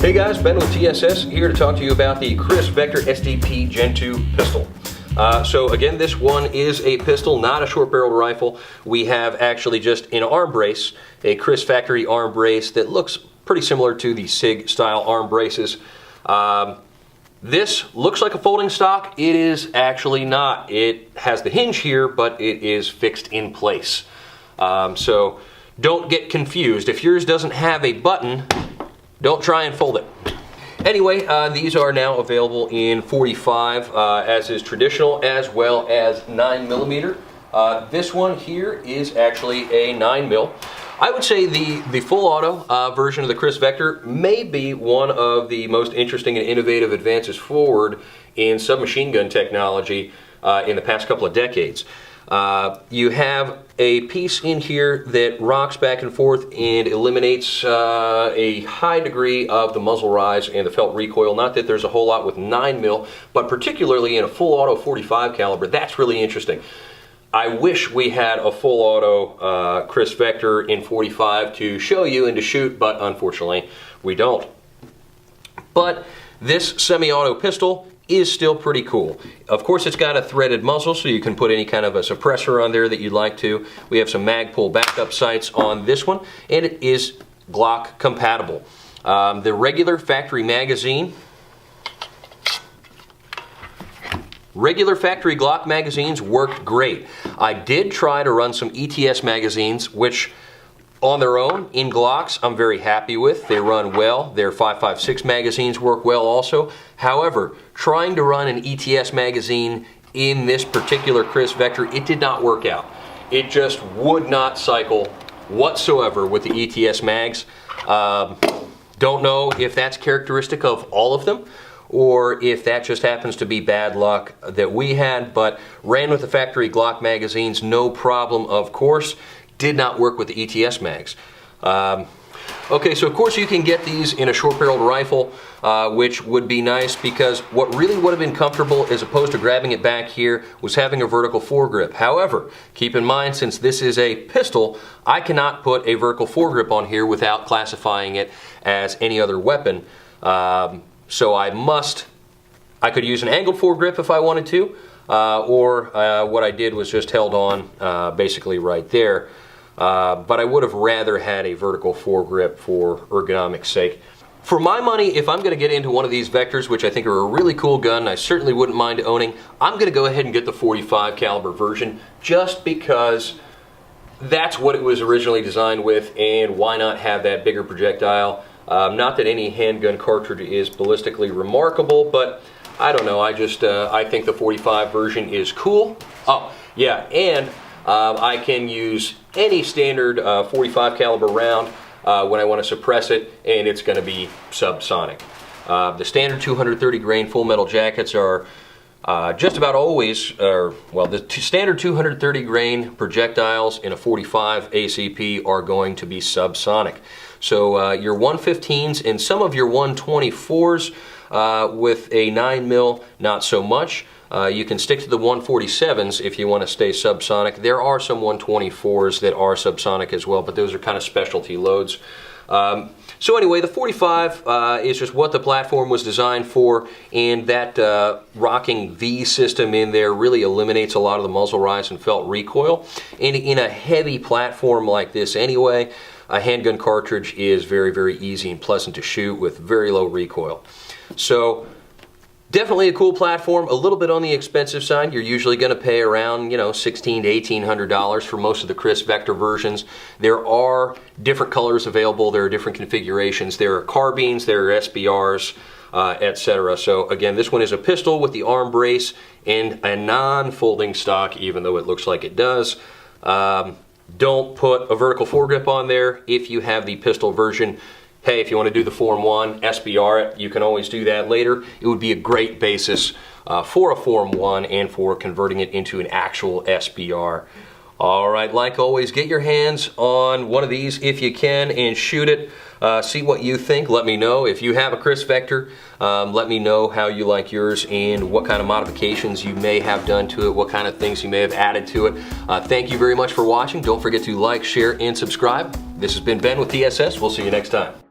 Hey guys, Ben with TSS here to talk to you about the Kriss Vector SDP Gen 2 pistol. So again, this one is a pistol, not a short-barreled rifle. We have actually just an arm brace, a Kriss factory arm brace that looks pretty similar to the SIG style arm braces. This looks like a folding stock. It is actually not. It has the hinge here, but it is fixed in place. So don't get confused. If yours doesn't have a button, don't try and fold it. Anyway, these are now available in 45, as is traditional, as well as 9mm. This one here is actually a 9mm. I would say the full auto version of the Kriss Vector may be one of the most interesting and innovative advances forward in submachine gun technology in the past couple of decades. You have a piece in here that rocks back and forth and eliminates a high degree of the muzzle rise and the felt recoil. Not that there's a whole lot with 9mm, but particularly in a full auto 45 caliber, that's really interesting. I wish we had a full auto Kriss Vector in 45 to show you and to shoot, but unfortunately we don't. But this semi-auto pistol is still pretty cool. Of course, it's got a threaded muzzle, so you can put any kind of a suppressor on there that you'd like to. We have some Magpul backup sights on this one, and it is Glock compatible. The regular factory magazine, regular factory Glock magazines work great. I did try to run some ETS magazines, which on their own, in Glocks, I'm very happy with. They run well. Their 5.56 magazines work well also. However, trying to run an ETS magazine in this particular Kriss Vector, it did not work out. It just would not cycle whatsoever with the ETS mags. Don't know if that's characteristic of all of them, or if that just happens to be bad luck that we had, but ran with the factory Glock magazines, no problem, of course. Did not work with the ETS mags. Okay, so of course you can get these in a short-barreled rifle, which would be nice, because what really would have been comfortable as opposed to grabbing it back here was having a vertical foregrip. However, keep in mind, since this is a pistol, I cannot put a vertical foregrip on here without classifying it as any other weapon. So I could use an angled foregrip if I wanted to, or what I did was just held on basically right there. But I would have rather had a vertical foregrip for ergonomics sake. For my money, if I'm going to get into one of these Vectors, which I think are a really cool gun, I certainly wouldn't mind owning, I'm going to go ahead and get the 45 caliber version, just because that's what it was originally designed with, and why not have that bigger projectile? Not that any handgun cartridge is ballistically remarkable, but I don't know, I think the 45 version is cool. Oh, yeah, and I can use any standard 45 caliber round when I want to suppress it, and it's going to be subsonic. The standard 230 grain full metal jackets are just about always, well, the standard 230 grain projectiles in a 45 ACP are going to be subsonic. So your 115s and some of your 124s with a 9mm, not so much. You can stick to the 147s if you want to stay subsonic. There are some 124s that are subsonic as well, but those are kind of specialty loads. So anyway, the 45 is just what the platform was designed for, and that rocking V system in there really eliminates a lot of the muzzle rise and felt recoil. And in a heavy platform like this anyway, a handgun cartridge is very, very easy and pleasant to shoot with very low recoil. So definitely a cool platform, a little bit on the expensive side. You're usually going to pay around, $1,600 to $1,800 for most of the Kriss Vector versions. There are different colors available, there are different configurations, there are carbines, there are SBRs, etc. So again, this one is a pistol with the arm brace and a non-folding stock, even though it looks like it does. Don't put a vertical foregrip on there if you have the pistol version. Hey, if you want to do the Form 1, SBR it, you can always do that later. It would be a great basis for a Form 1 and for converting it into an actual SBR. All right, like always, get your hands on one of these if you can and shoot it. See what you think. Let me know. If you have a Kriss Vector, let me know how you like yours and what kind of modifications you may have done to it, what kind of things you may have added to it. Thank you very much for watching. Don't forget to like, share, and subscribe. This has been Ben with TSS. We'll see you next time.